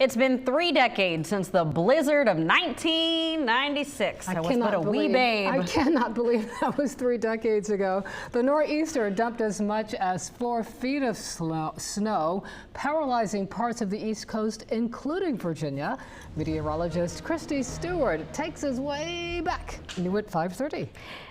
It's been 3 decades since the blizzard of 1996. I was but a wee babe. I cannot believe that was 3 decades ago. The nor'easter dumped as much as 4 feet of snow, paralyzing parts of the East Coast, including Virginia. Meteorologist Christy Stewart takes us way back. New at 5:30.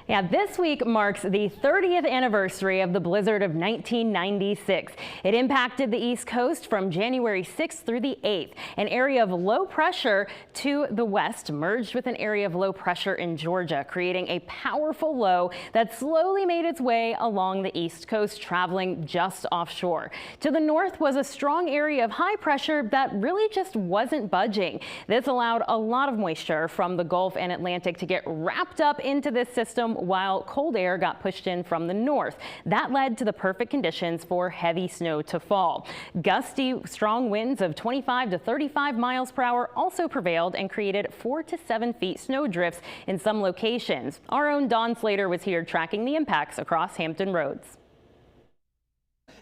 Yeah, this week marks the 30th anniversary of the blizzard of 1996. It impacted the East Coast from January 6th through the 8th. An area of low pressure to the west merged with an area of low pressure in Georgia, creating a powerful low that slowly made its way along the East Coast, traveling just offshore. To the north was a strong area of high pressure that really just wasn't budging. This allowed a lot of moisture from the Gulf and Atlantic to get wrapped up into this system, while cold air got pushed in from the north. That led to the perfect conditions for heavy snow to fall. Gusty, strong winds of 25 to 35 miles per hour also prevailed and created 4 to 7 feet snow drifts in some locations. Our own Dawn Slater was here tracking the impacts across Hampton Roads.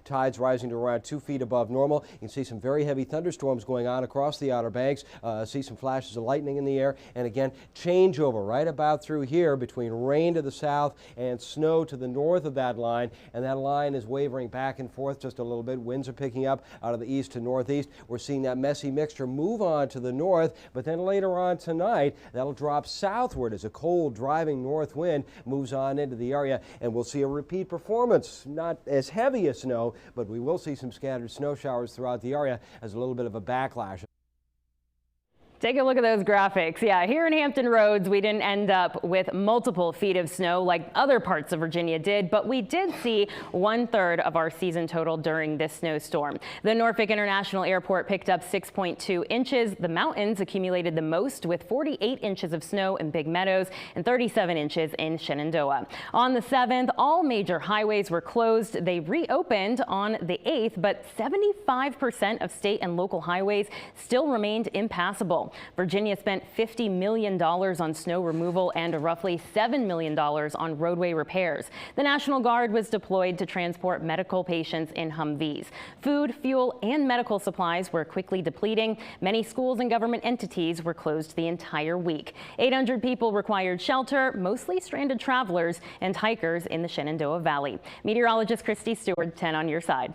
Tides rising to around 2 feet above normal. You can see some very heavy thunderstorms going on across the Outer Banks. See some flashes of lightning in the air. And again, changeover right about through here between rain to the south and snow to the north of that line. And that line is wavering back and forth just a little bit. Winds are picking up out of the east to northeast. We're seeing that messy mixture move on to the north. But then later on tonight, that'll drop southward as a cold driving north wind moves on into the area. And we'll see a repeat performance. Not as heavy as snow, but we will see some scattered snow showers throughout the area as a little bit of a backlash. Take a look at those graphics. Yeah, here in Hampton Roads, we didn't end up with multiple feet of snow like other parts of Virginia did, but we did see 1/3 of our season total during this snowstorm. The Norfolk International Airport picked up 6.2 inches. The mountains accumulated the most with 48 inches of snow in Big Meadows and 37 inches in Shenandoah. On the 7th, all major highways were closed. They reopened on the 8th, but 75% of state and local highways still remained impassable. Virginia spent $50 million on snow removal and roughly $7 million on roadway repairs. The National Guard was deployed to transport medical patients in Humvees. Food, fuel, and medical supplies were quickly depleting. Many schools and government entities were closed the entire week. 800 people required shelter, mostly stranded travelers and hikers in the Shenandoah Valley. Meteorologist Christy Stewart, 10 on your side.